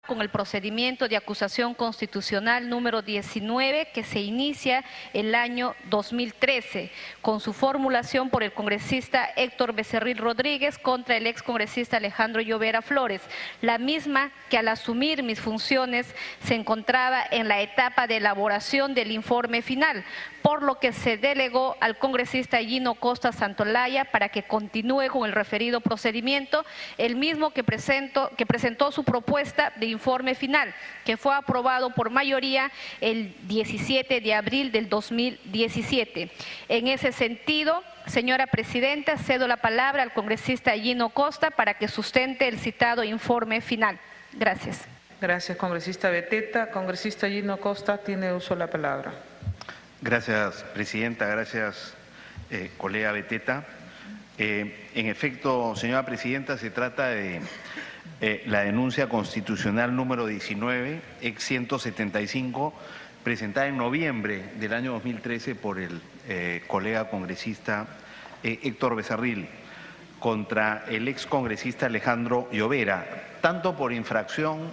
con el procedimiento de acusación constitucional número 19 que se inicia el año 2013 con su formulación por el congresista Héctor Becerril Rodríguez contra el excongresista Alejandro Llovera Flores, la misma que al asumir mis funciones se encontraba en la etapa de elaboración del informe final, por lo que se delegó al congresista Gino Costa Santolaya para que continúe con el referido procedimiento, el mismo que presentó su propuesta de informe final, que fue aprobado por mayoría el 17 de abril del 2017. En ese sentido, señora presidenta, cedo la palabra al congresista Gino Costa para que sustente el citado informe final. Gracias. Gracias, congresista Beteta. Congresista Gino Costa, tiene uso de la palabra. Gracias, presidenta. Gracias, colega Beteta. En efecto, señora presidenta, se trata de la denuncia constitucional número 19, ex 175, presentada en noviembre del año 2013 por el colega congresista Héctor Becerril contra el ex congresista Alejandro Llovera, tanto por infracción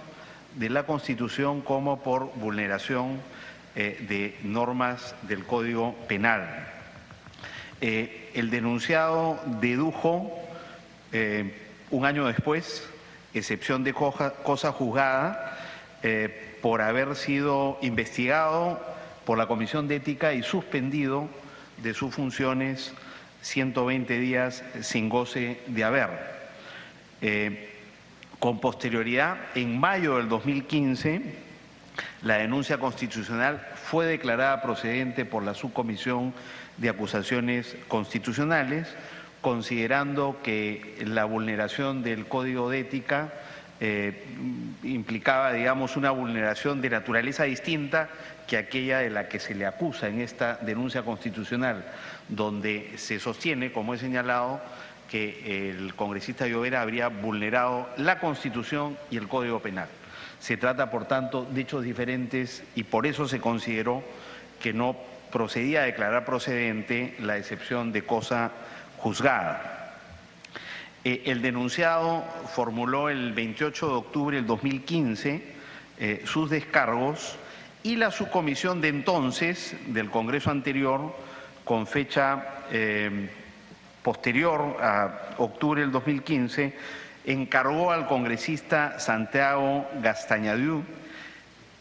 de la Constitución como por vulneración de normas del Código Penal. El denunciado dedujo un año después, excepción de cosa juzgada, por haber sido investigado por la Comisión de Ética y suspendido de sus funciones 120 días sin goce de haber. Con posterioridad, en mayo del 2015, la denuncia constitucional fue declarada procedente por la Subcomisión de Acusaciones Constitucionales, considerando que la vulneración del Código de Ética implicaba, digamos, una vulneración de naturaleza distinta que aquella de la que se le acusa en esta denuncia constitucional, donde se sostiene, como he señalado, que el congresista Llovera habría vulnerado la Constitución y el Código Penal. Se trata, por tanto, de hechos diferentes y por eso se consideró que no procedía a declarar procedente la excepción de cosa juzgada. El denunciado formuló el 28 de octubre del 2015 sus descargos y la subcomisión de entonces del Congreso anterior, con fecha posterior a octubre del 2015, encargó al congresista Santiago Gastañadiu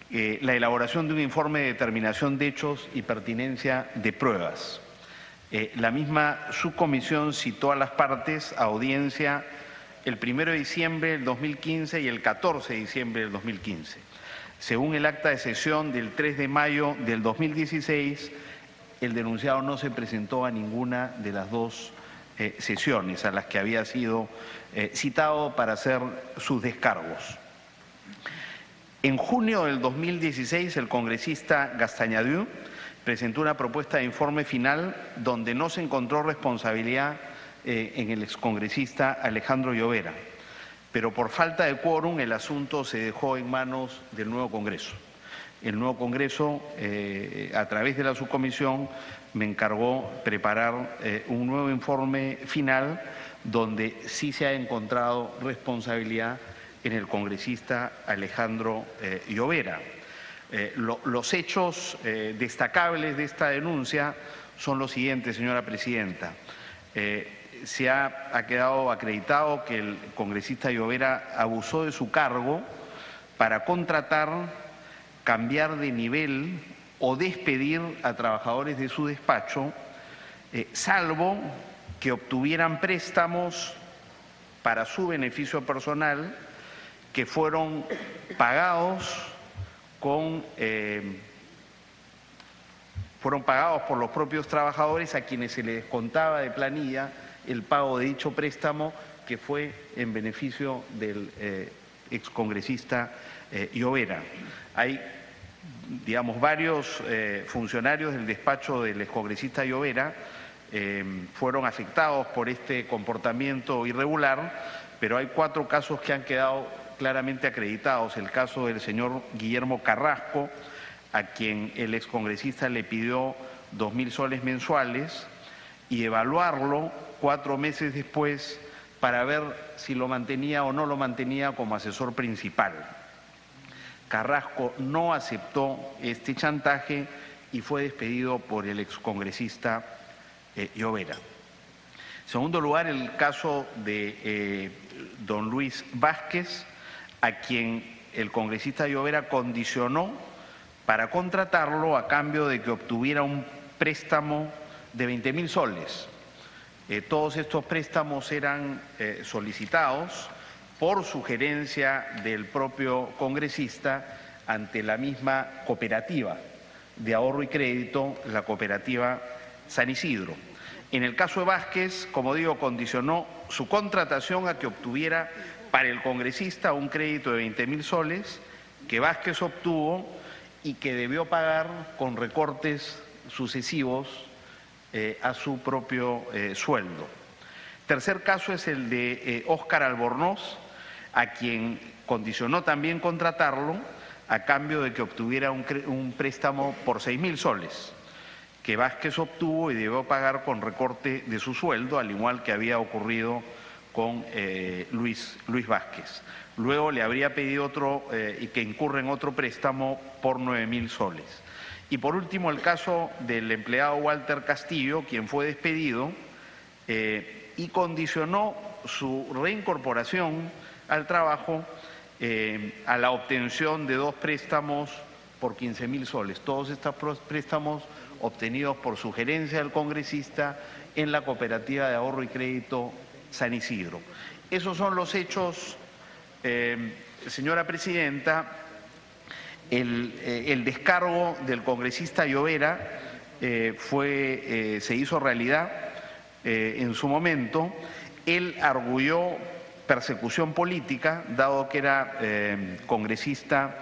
la elaboración de un informe de determinación de hechos y pertinencia de pruebas. La misma subcomisión citó a las partes a audiencia el 1 de diciembre del 2015 y el 14 de diciembre del 2015. Según el acta de sesión del 3 de mayo del 2016, el denunciado no se presentó a ninguna de las dos sesiones a las que había sido citado para hacer sus descargos. En junio del 2016, el congresista Gastañadiu presentó una propuesta de informe final donde no se encontró responsabilidad en el excongresista Alejandro Llovera, pero por falta de quórum el asunto se dejó en manos del nuevo Congreso. El nuevo Congreso, a través de la subcomisión, me encargó preparar un nuevo informe final donde sí se ha encontrado responsabilidad en el congresista Alejandro Llovera. Los hechos destacables de esta denuncia son los siguientes, señora presidenta. Se ha quedado acreditado que el congresista Llovera abusó de su cargo para contratar, cambiar de nivel o despedir a trabajadores de su despacho, salvo que obtuvieran préstamos para su beneficio personal que fueron pagados por los propios trabajadores a quienes se les descontaba de planilla el pago de dicho préstamo que fue en beneficio del excongresista Llovera. Hay, digamos, varios funcionarios del despacho del excongresista Llovera fueron afectados por este comportamiento irregular, pero hay 4 casos que han quedado claramente acreditados. El caso del señor Guillermo Carrasco, a quien el excongresista le pidió 2.000 soles mensuales y evaluarlo 4 meses después para ver si lo mantenía o no lo mantenía como asesor principal. Carrasco no aceptó este chantaje y fue despedido por el excongresista Llovera. En segundo lugar, el caso de don Luis Vázquez, a quien el congresista Llovera condicionó para contratarlo a cambio de que obtuviera un préstamo de 20.000 soles. Todos estos préstamos eran solicitados por sugerencia del propio congresista ante la misma cooperativa de ahorro y crédito, la cooperativa San Isidro. En el caso de Vázquez, como digo, condicionó su contratación a que obtuviera para el congresista un crédito de 20.000 soles que Vázquez obtuvo y que debió pagar con recortes sucesivos a su propio sueldo. Tercer caso es el de Óscar Albornoz, a quien condicionó también contratarlo a cambio de que obtuviera un préstamo por 6.000 soles, que Vázquez obtuvo y debió pagar con recorte de su sueldo, al igual que había ocurrido con Luis Vázquez. Luego le habría pedido otro y que incurre en otro préstamo por 9.000 soles. Y por último, el caso del empleado Walter Castillo, quien fue despedido y condicionó su reincorporación al trabajo a la obtención de 2 préstamos por 15.000 soles. Todos estos préstamos obtenidos por sugerencia del congresista en la cooperativa de ahorro y crédito San Isidro. Esos son los hechos, señora presidenta. El descargo del congresista Llovera se hizo realidad en su momento. Él arguyó persecución política, dado que era congresista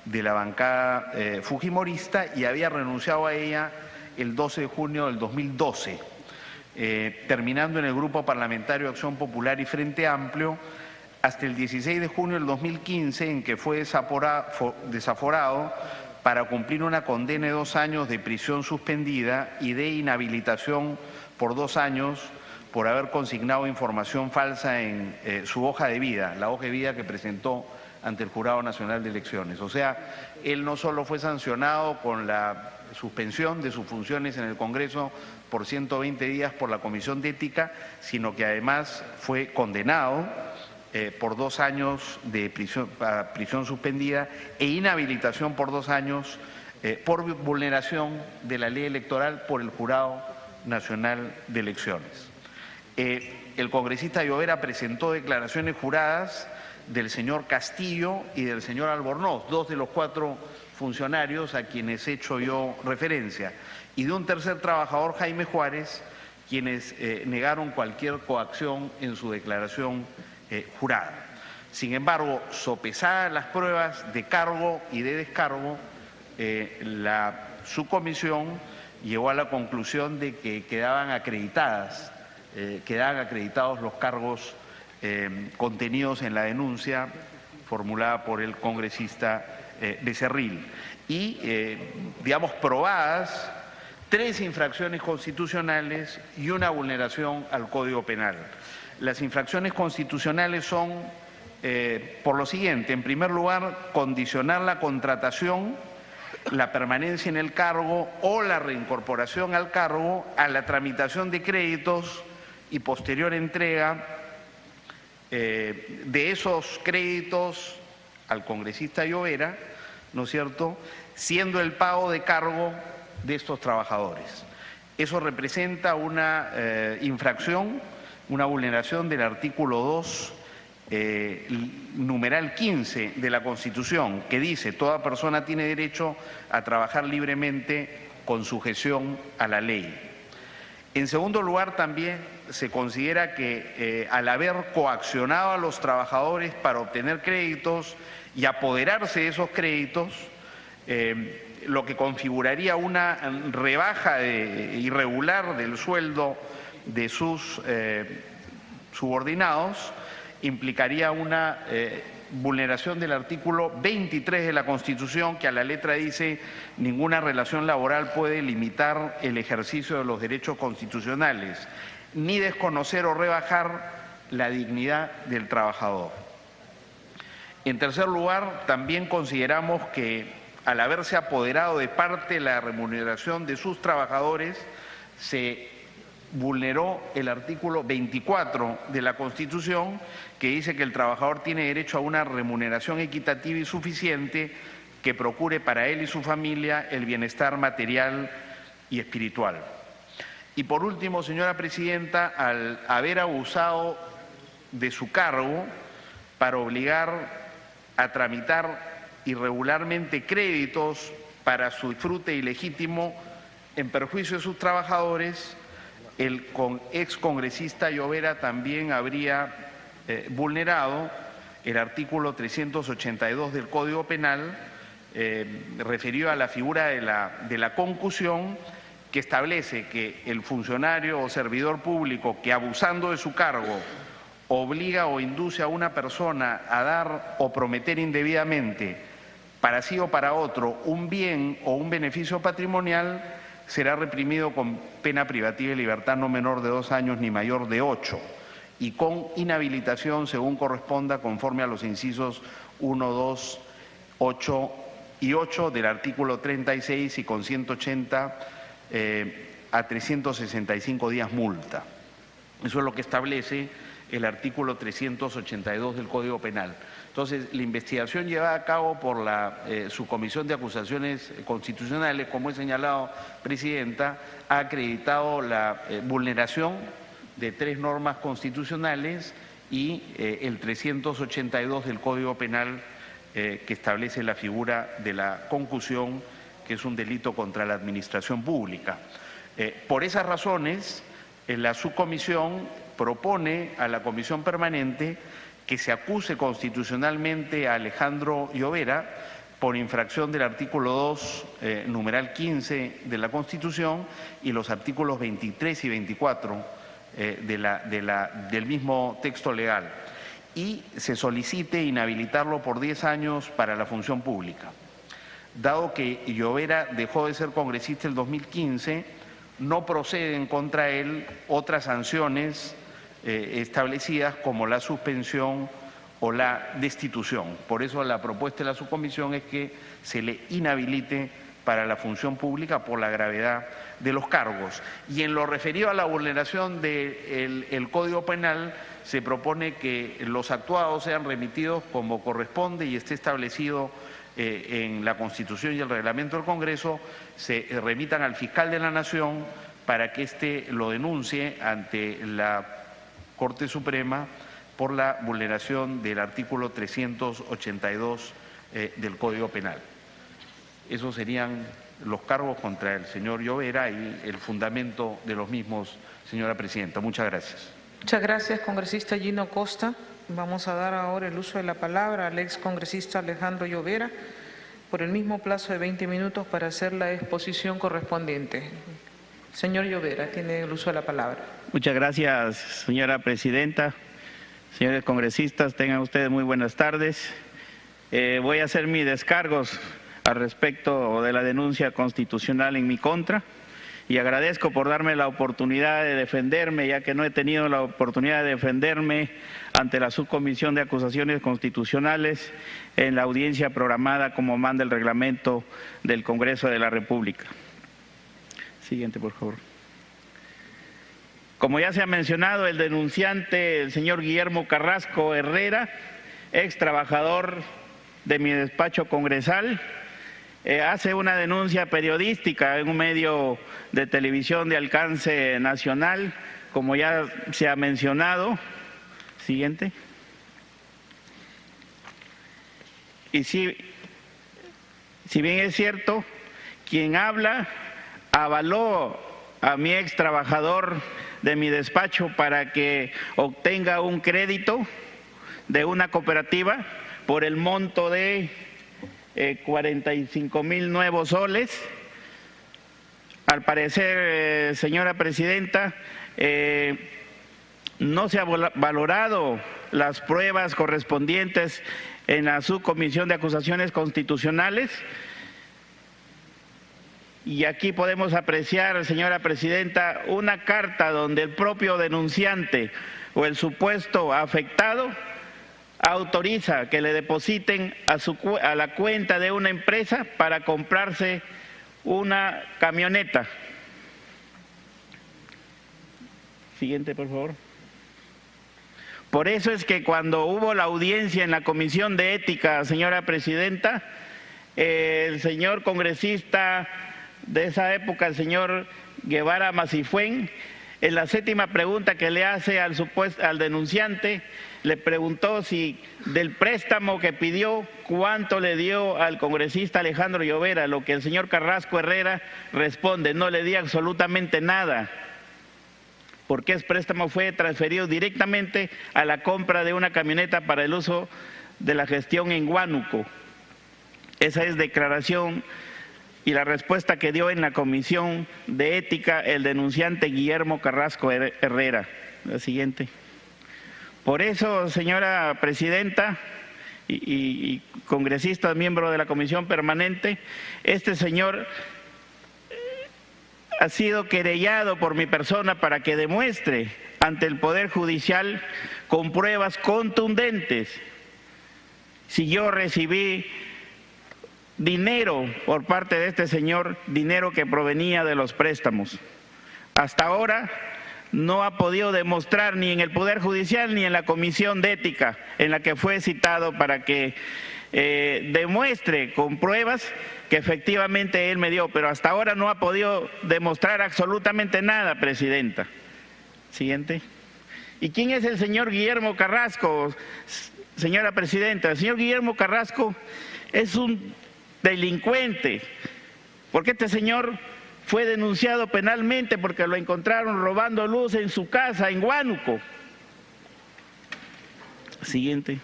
de la bancada fujimorista y había renunciado a ella el 12 de junio del 2012, terminando en el Grupo Parlamentario Acción Popular y Frente Amplio hasta el 16 de junio del 2015, en que fue desaforado para cumplir una condena de 2 años de prisión suspendida y de inhabilitación por 2 años por haber consignado información falsa en su hoja de vida, la hoja de vida que presentó ante el Jurado Nacional de Elecciones. O sea, él no solo fue sancionado con la suspensión de sus funciones en el Congreso por 120 días por la Comisión de Ética, sino que además fue condenado por 2 años de prisión suspendida e inhabilitación por 2 años por vulneración de la ley electoral por el Jurado Nacional de Elecciones. El congresista Llovera presentó declaraciones juradas del señor Castillo y del señor Albornoz, 2 de los 4 funcionarios a quienes he hecho yo referencia, y de un tercer trabajador, Jaime Juárez, quienes negaron cualquier coacción en su declaración jurada. Sin embargo, sopesadas las pruebas de cargo y de descargo, la subcomisión llegó a la conclusión de que quedaban acreditados los cargos contenidos en la denuncia formulada por el congresista Becerril y, digamos, probadas 3 infracciones constitucionales y una vulneración al Código Penal. Las infracciones constitucionales son, por lo siguiente: en primer lugar, condicionar la contratación, la permanencia en el cargo o la reincorporación al cargo a la tramitación de créditos y posterior entrega de esos créditos al congresista Llovera, ¿no es cierto?, siendo el pago de cargo de estos trabajadores. Eso representa una infracción, una vulneración del artículo 2, numeral 15 de la Constitución, que dice: toda persona tiene derecho a trabajar libremente con sujeción a la ley. En segundo lugar, también se considera que al haber coaccionado a los trabajadores para obtener créditos y apoderarse de esos créditos, lo que configuraría una rebaja irregular del sueldo de sus subordinados, implicaría una vulneración del artículo 23 de la Constitución, que a la letra dice: ninguna relación laboral puede limitar el ejercicio de los derechos constitucionales, ni desconocer o rebajar la dignidad del trabajador. En tercer lugar, también consideramos que al haberse apoderado de parte de la remuneración de sus trabajadores, se vulneró el artículo 24 de la Constitución, que dice que el trabajador tiene derecho a una remuneración equitativa y suficiente que procure para él y su familia el bienestar material y espiritual. Y por último, señora presidenta, al haber abusado de su cargo para obligar a tramitar irregularmente créditos para su disfrute ilegítimo en perjuicio de sus trabajadores, el ex congresista Llovera también habría vulnerado el artículo 382 del Código Penal, referido a la figura de la concusión, que establece que el funcionario o servidor público que, abusando de su cargo, obliga o induce a una persona a dar o prometer indebidamente para sí o para otro un bien o un beneficio patrimonial, será reprimido con pena privativa de libertad no menor de 2 años ni mayor de 8, y con inhabilitación según corresponda, conforme a los incisos 1, 2, 8 y 8 del artículo 36, y con 180 a 365 días multa. Eso es lo que establece el artículo 382 del Código Penal. Entonces, la investigación llevada a cabo por la Subcomisión de Acusaciones Constitucionales, como he señalado, Presidenta, ha acreditado la vulneración de 3 normas constitucionales y el 382 del Código Penal, que establece la figura de la concusión, que es un delito contra la administración pública. Por esas razones, la subcomisión propone a la Comisión Permanente que se acuse constitucionalmente a Alejandro Llovera por infracción del artículo 2, numeral 15 de la Constitución, y los artículos 23 y 24 del mismo texto legal, y se solicite inhabilitarlo por 10 años para la función pública. Dado que Llovera dejó de ser congresista el 2015, no proceden contra él otras sanciones establecidas como la suspensión o la destitución. Por eso la propuesta de la subcomisión es que se le inhabilite para la función pública por la gravedad de los cargos. Y en lo referido a la vulneración del Código Penal, se propone que los actuados sean remitidos como corresponde y esté establecido en la Constitución y el reglamento del Congreso, se remitan al fiscal de la Nación para que éste lo denuncie ante la Corte Suprema por la vulneración del artículo 382 del Código Penal. Esos serían los cargos contra el señor Llovera y el fundamento de los mismos, señora presidenta. Muchas gracias. Muchas gracias, congresista Gino Costa. Vamos a dar ahora el uso de la palabra al ex congresista Alejandro Llovera por el mismo plazo de 20 minutos para hacer la exposición correspondiente. Señor Llovera, tiene el uso de la palabra. Muchas gracias, señora presidenta. Señores congresistas, tengan ustedes muy buenas tardes. Voy a hacer mis descargos al respecto de la denuncia constitucional en mi contra y agradezco por darme la oportunidad de defenderme, ya que no he tenido la oportunidad de defenderme ante la Subcomisión de Acusaciones Constitucionales en la audiencia programada como manda el reglamento del Congreso de la República. Siguiente, por favor. Como ya se ha mencionado, el denunciante, el señor Guillermo Carrasco Herrera, ex trabajador de mi despacho congresal, hace una denuncia periodística en un medio de televisión de alcance nacional, como ya se ha mencionado. Siguiente. Y si bien es cierto, quien habla avaló a mi ex trabajador de mi despacho para que obtenga un crédito de una cooperativa por el monto de 45,000 nuevos soles. Al parecer, señora presidenta, no se ha valorado las pruebas correspondientes en la Subcomisión de Acusaciones Constitucionales. Y aquí podemos apreciar, señora presidenta, una carta donde el propio denunciante o el supuesto afectado autoriza que le depositen a la cuenta de una empresa para comprarse una camioneta. Siguiente, por favor. Por eso es que cuando hubo la audiencia en la Comisión de Ética, señora presidenta, el señor congresista de esa época, el señor Guevara Macifuen, en la 7ª pregunta que le hace al denunciante, le preguntó si del préstamo que pidió, cuánto le dio al congresista Alejandro Llovera, lo que el señor Carrasco Herrera responde: no le di absolutamente nada, porque ese préstamo fue transferido directamente a la compra de una camioneta para el uso de la gestión en Huánuco. Esa es declaración y la respuesta que dio en la Comisión de Ética el denunciante Guillermo Carrasco Herrera. La siguiente. Por eso, señora presidenta y congresistas, miembro de la Comisión Permanente, este señor ha sido querellado por mi persona para que demuestre ante el Poder Judicial con pruebas contundentes si yo recibí dinero por parte de este señor, dinero que provenía de los préstamos. Hasta ahora no ha podido demostrar ni en el Poder Judicial ni en la Comisión de Ética en la que fue citado para que demuestre con pruebas que efectivamente él me dio, pero hasta ahora no ha podido demostrar absolutamente nada, presidenta. Siguiente. ¿Y quién es el señor Guillermo Carrasco, señora presidenta? El señor Guillermo Carrasco es un delincuente, porque este señor fue denunciado penalmente porque lo encontraron robando luz en su casa en Huánuco. Siguiente.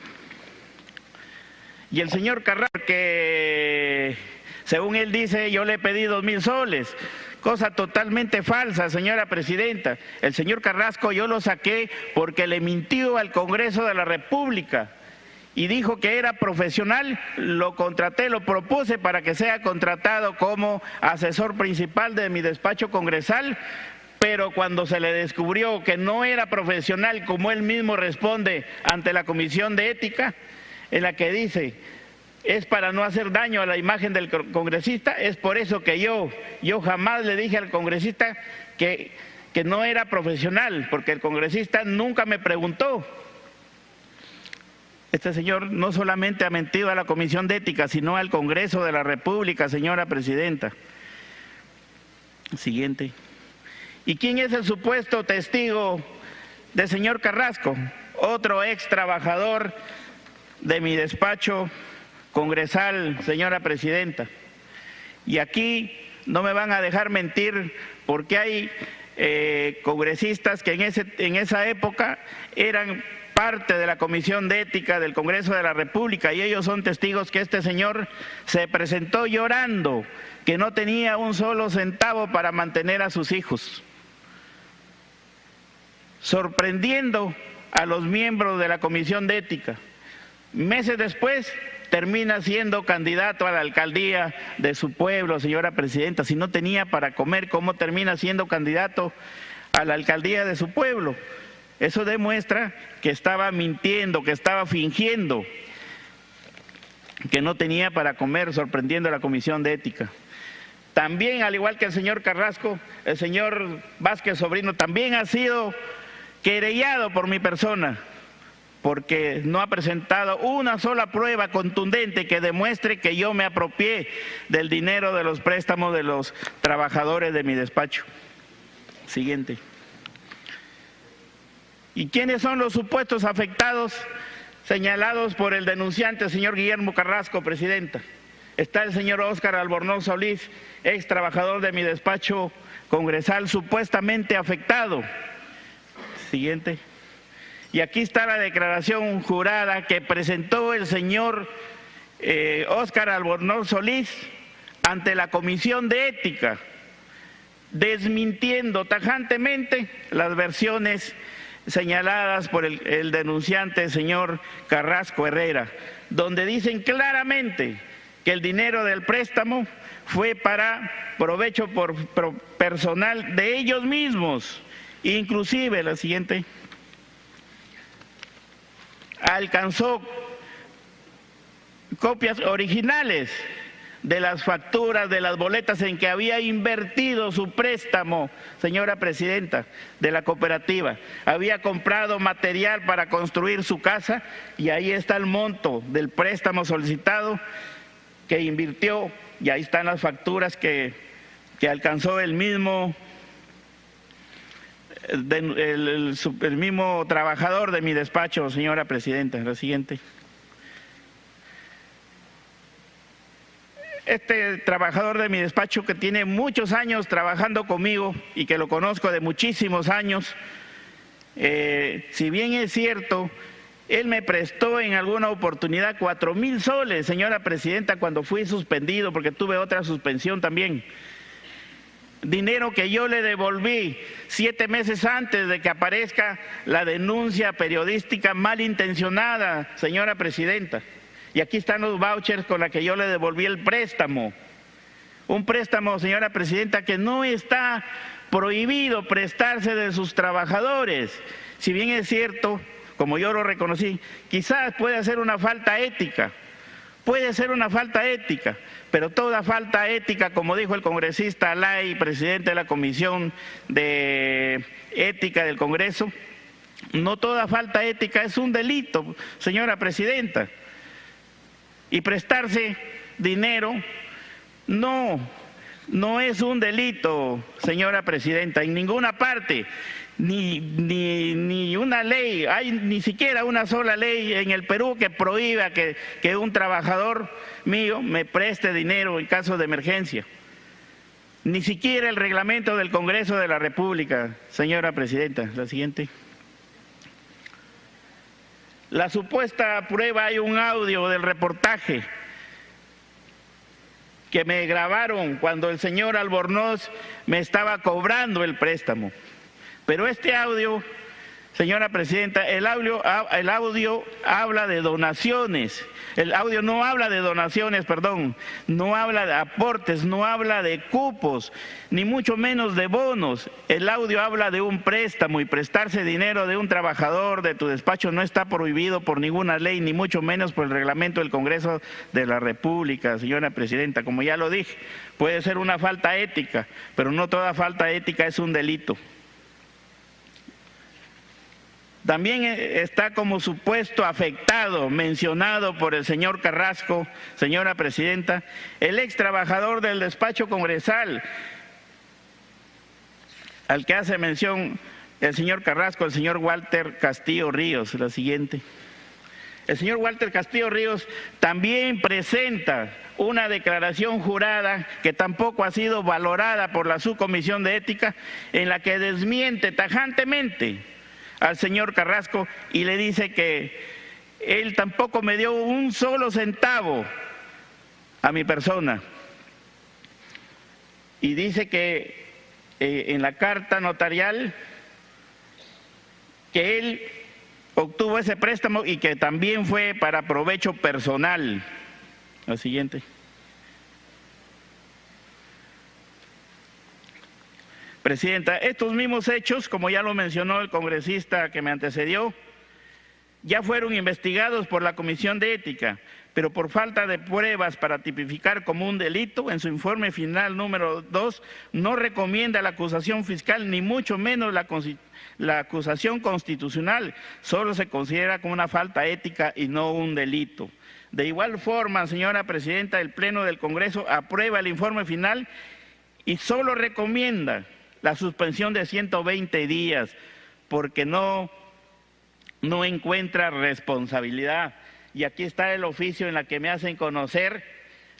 Y el señor Carrasco, que según él dice, yo le pedí 2,000 soles, cosa totalmente falsa, señora presidenta. El señor Carrasco yo lo saqué porque le mintió al Congreso de la República y dijo que era profesional, lo contraté, lo propuse para que sea contratado como asesor principal de mi despacho congresal, pero cuando se le descubrió que no era profesional, como él mismo responde ante la Comisión de Ética, en la que dice, es para no hacer daño a la imagen del congresista, es por eso que yo jamás le dije al congresista que no era profesional, porque el congresista nunca me preguntó. Este señor no solamente ha mentido a la Comisión de Ética, sino al Congreso de la República, señora presidenta. Siguiente. ¿Y quién es el supuesto testigo del señor Carrasco? Otro ex trabajador de mi despacho congresal, señora presidenta. Y aquí no me van a dejar mentir, porque hay congresistas que en esa época eran parte de la Comisión de Ética del Congreso de la República, y ellos son testigos que este señor se presentó llorando, que no tenía un solo centavo para mantener a sus hijos, sorprendiendo a los miembros de la Comisión de Ética. Meses después termina siendo candidato a la alcaldía de su pueblo, señora presidenta. Si no tenía para comer, ¿cómo termina siendo candidato a la alcaldía de su pueblo? Eso demuestra que estaba mintiendo, que estaba fingiendo, que no tenía para comer, sorprendiendo a la Comisión de Ética. También, al igual que el señor Carrasco, el señor Vázquez Sobrino también ha sido querellado por mi persona, porque no ha presentado una sola prueba contundente que demuestre que yo me apropié del dinero de los préstamos de los trabajadores de mi despacho. Siguiente. ¿Y quiénes son los supuestos afectados señalados por el denunciante, señor Guillermo Carrasco, presidenta? Está el señor Óscar Albornoz Solís, ex trabajador de mi despacho congresal, supuestamente afectado. Siguiente. Y aquí está la declaración jurada que presentó el señor Óscar Albornoz Solís ante la Comisión de Ética, desmintiendo tajantemente las versiones señaladas por el denunciante, señor Carrasco Herrera, donde dicen claramente que el dinero del préstamo fue para provecho personal de ellos mismos. Inclusive, la siguiente, alcanzó copias originales de las facturas, de las boletas en que había invertido su préstamo, señora presidenta, de la cooperativa. Había comprado material para construir su casa y ahí está el monto del préstamo solicitado que invirtió y ahí están las facturas que alcanzó el mismo trabajador de mi despacho, señora presidenta. La siguiente. Este trabajador de mi despacho, que tiene muchos años trabajando conmigo y que lo conozco de muchísimos años, si bien es cierto, él me prestó en alguna oportunidad 4,000 soles, señora presidenta, cuando fui suspendido, porque tuve otra suspensión también. Dinero que yo le devolví 7 meses antes de que aparezca la denuncia periodística malintencionada, señora presidenta. Y aquí están los vouchers con los que yo le devolví el préstamo. Un préstamo, señora presidenta, que no está prohibido prestarse de sus trabajadores. Si bien es cierto, como yo lo reconocí, quizás puede ser una falta ética. Puede ser una falta ética, pero toda falta ética, como dijo el congresista Alay, presidente de la Comisión de Ética del Congreso, no toda falta ética es un delito, señora presidenta. Y prestarse dinero no es un delito, señora presidenta, en ninguna parte, ni una ley, hay ni siquiera una sola ley en el Perú que prohíba que un trabajador mío me preste dinero en caso de emergencia. Ni siquiera el reglamento del Congreso de la República, señora presidenta. La siguiente. La supuesta prueba, hay un audio del reportaje que me grabaron cuando el señor Albornoz me estaba cobrando el préstamo. Pero este audio, señora presidenta, el audio habla de donaciones. El audio no habla de donaciones, perdón, no habla de aportes, no habla de cupos, ni mucho menos de bonos. El audio habla de un préstamo y prestarse dinero de un trabajador de tu despacho no está prohibido por ninguna ley, ni mucho menos por el reglamento del Congreso de la República, señora presidenta. Como ya lo dije, puede ser una falta ética, pero no toda falta ética es un delito. También está como supuesto afectado, mencionado por el señor Carrasco, señora presidenta, el ex trabajador del despacho congresal, al que hace mención el señor Carrasco, el señor Walter Castillo Ríos. La siguiente. El señor Walter Castillo Ríos también presenta una declaración jurada que tampoco ha sido valorada por la subcomisión de ética, en la que desmiente tajantemente al señor Carrasco y le dice que él tampoco me dio un solo centavo a mi persona. Y dice que en la carta notarial que él obtuvo ese préstamo y que también fue para provecho personal. La siguiente. Presidenta, estos mismos hechos, como ya lo mencionó el congresista que me antecedió, ya fueron investigados por la Comisión de Ética, pero por falta de pruebas para tipificar como un delito, en su informe final número 2, no recomienda la acusación fiscal, ni mucho menos la acusación constitucional, solo se considera como una falta ética y no un delito. De igual forma, señora presidenta, el Pleno del Congreso aprueba el informe final y solo recomienda la suspensión de 120 días, porque no encuentra responsabilidad. Y aquí está el oficio en la que me hacen conocer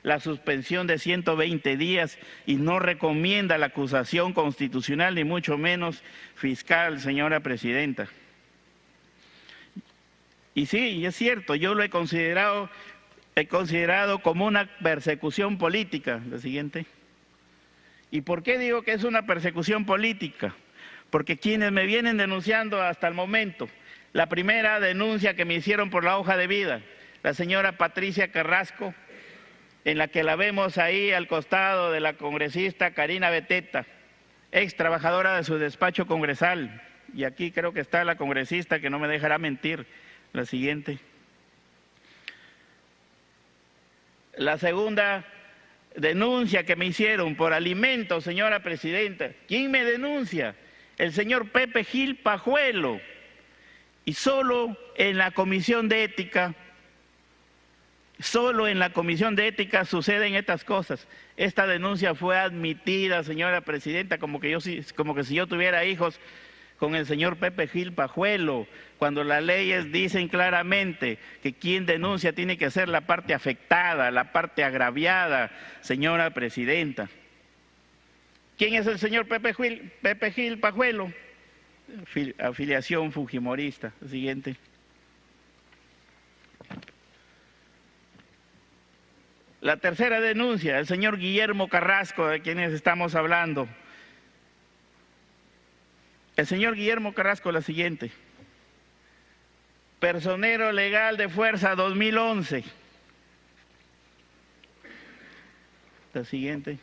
la suspensión de 120 días y no recomienda la acusación constitucional, ni mucho menos fiscal, señora presidenta. Y sí, es cierto, yo lo he considerado como una persecución política. La siguiente. ¿Y por qué digo que es una persecución política? Porque quienes me vienen denunciando hasta el momento, la primera denuncia que me hicieron por la hoja de vida, la señora Patricia Carrasco, en la que la vemos ahí al costado de la congresista Karina Beteta, ex trabajadora de su despacho congresal, y aquí creo que está la congresista que no me dejará mentir, La siguiente. La segunda denuncia que me hicieron por alimentos, señora presidenta. ¿Quién me denuncia? El señor Pepe Gil Pajuelo. Y solo en la Comisión de Ética suceden estas cosas. Esta denuncia fue admitida, señora presidenta, como que si yo tuviera hijos con el señor Pepe Gil Pajuelo, cuando las leyes dicen claramente que quien denuncia tiene que ser la parte afectada, la parte agraviada, señora presidenta. ¿Quién es el señor Pepe Gil Pajuelo? Afiliación fujimorista. Siguiente. La tercera denuncia, el señor Guillermo Carrasco, de quienes estamos hablando. El señor Guillermo Carrasco, la siguiente. Personero legal de Fuerza 2011. La siguiente.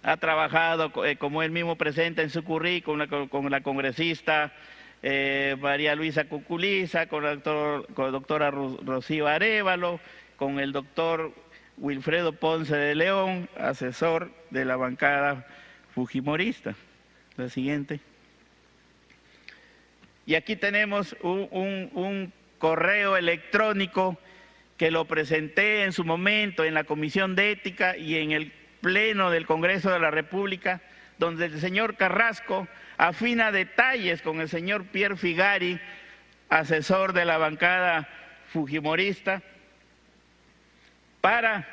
Ha trabajado, como él mismo presenta en su currículum, con la congresista María Luisa Cuculiza, con la doctora Rocío Arévalo, con el doctor Wilfredo Ponce de León, asesor de la bancada fujimorista. La siguiente. Y aquí tenemos un correo electrónico que lo presenté en su momento en la Comisión de Ética y en el Pleno del Congreso de la República, donde el señor Carrasco afina detalles con el señor Pierre Figari, asesor de la bancada fujimorista, para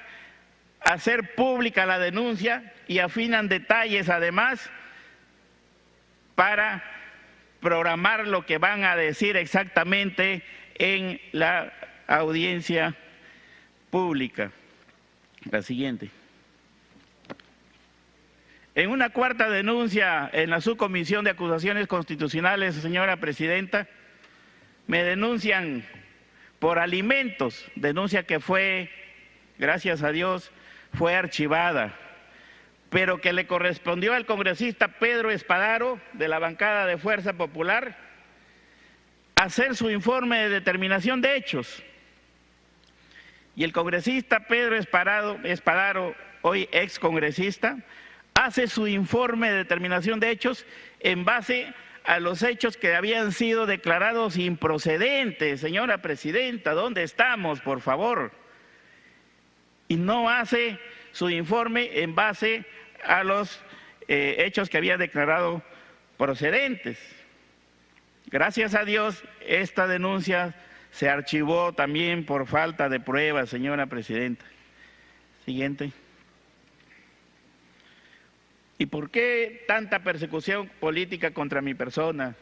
hacer pública la denuncia, y afinan detalles además para programar lo que van a decir exactamente en la audiencia pública. La siguiente. En una cuarta denuncia en la Subcomisión de Acusaciones Constitucionales, señora presidenta, me denuncian por alimentos, denuncia que fue, gracias a Dios, fue archivada, pero que le correspondió al congresista Pedro Espadaro, de la bancada de Fuerza Popular, hacer su informe de determinación de hechos. Y el congresista Pedro Espadaro, hoy excongresista, hace su informe de determinación de hechos en base a los hechos que habían sido declarados improcedentes. Señora presidenta, ¿dónde estamos, por favor? Y no hace su informe en base a los hechos que había declarado procedentes. Gracias a Dios, esta denuncia se archivó también por falta de pruebas, señora presidenta. Siguiente. ¿Y por qué tanta persecución política contra mi persona?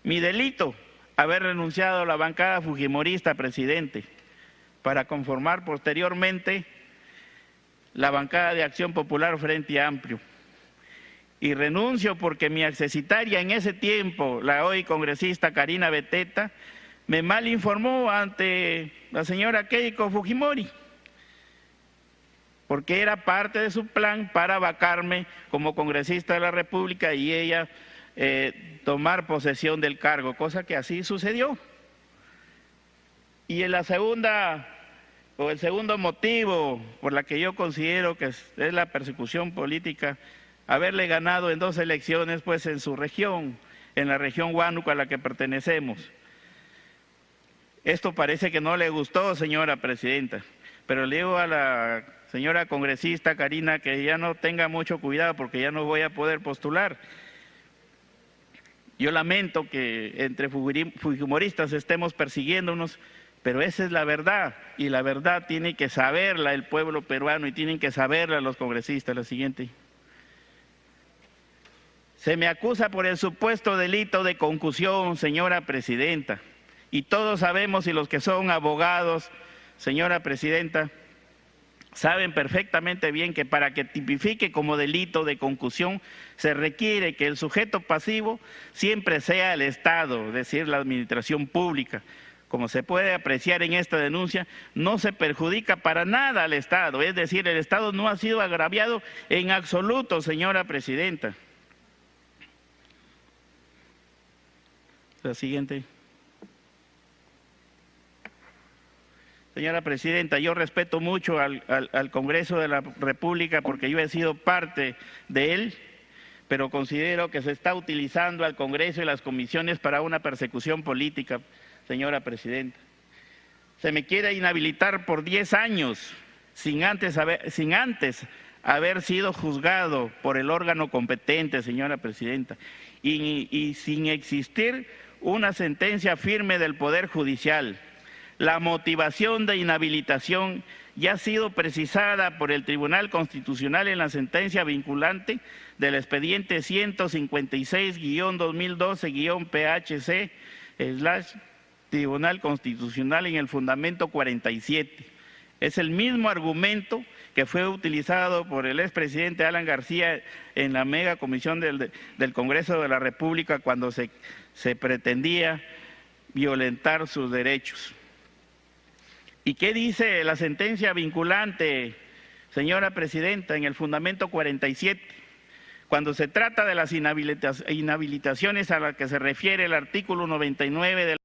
Mi delito, haber renunciado a la bancada fujimorista, presidente, para conformar posteriormente la bancada de Acción Popular Frente Amplio. Y renuncio porque mi accesitaria en ese tiempo, la hoy congresista Karina Beteta, me malinformó ante la señora Keiko Fujimori, porque era parte de su plan para vacarme como congresista de la República y ella tomar posesión del cargo, cosa que así sucedió. Y en la segunda, o el segundo motivo por la que yo considero que es la persecución política, haberle ganado en 2 elecciones pues en su región, en la región Huánuco a la que pertenecemos. Esto parece que no le gustó, señora presidenta, pero le digo a la señora congresista Karina que ya no tenga mucho cuidado porque ya no voy a poder postular. Yo lamento que entre fujimoristas estemos persiguiéndonos, pero esa es la verdad, y la verdad tiene que saberla el pueblo peruano y tienen que saberla los congresistas. La siguiente. Se me acusa por el supuesto delito de concusión, señora presidenta, y todos sabemos, y los que son abogados, señora presidenta, saben perfectamente bien que para que tipifique como delito de concusión se requiere que el sujeto pasivo siempre sea el Estado, es decir, la administración pública. Como se puede apreciar en esta denuncia, no se perjudica para nada al Estado, es decir, el Estado no ha sido agraviado en absoluto, señora presidenta. La siguiente. Señora Presidenta, yo respeto mucho al Congreso de la República porque yo he sido parte de él, pero considero que se está utilizando al Congreso y las comisiones para una persecución política, señora Presidenta. Se me quiere inhabilitar por 10 años sin antes haber sido juzgado por el órgano competente, señora Presidenta, y sin existir una sentencia firme del Poder Judicial. La motivación de inhabilitación ya ha sido precisada por el Tribunal Constitucional en la sentencia vinculante del expediente 156-2012-PHC/Tribunal Constitucional en el fundamento 47. Es el mismo argumento que fue utilizado por el expresidente Alan García en la mega comisión del Congreso de la República cuando se pretendía violentar sus derechos. ¿Y qué dice la sentencia vinculante, señora Presidenta, en el fundamento 47? Cuando se trata de las inhabilitaciones a las que se refiere el artículo 99 de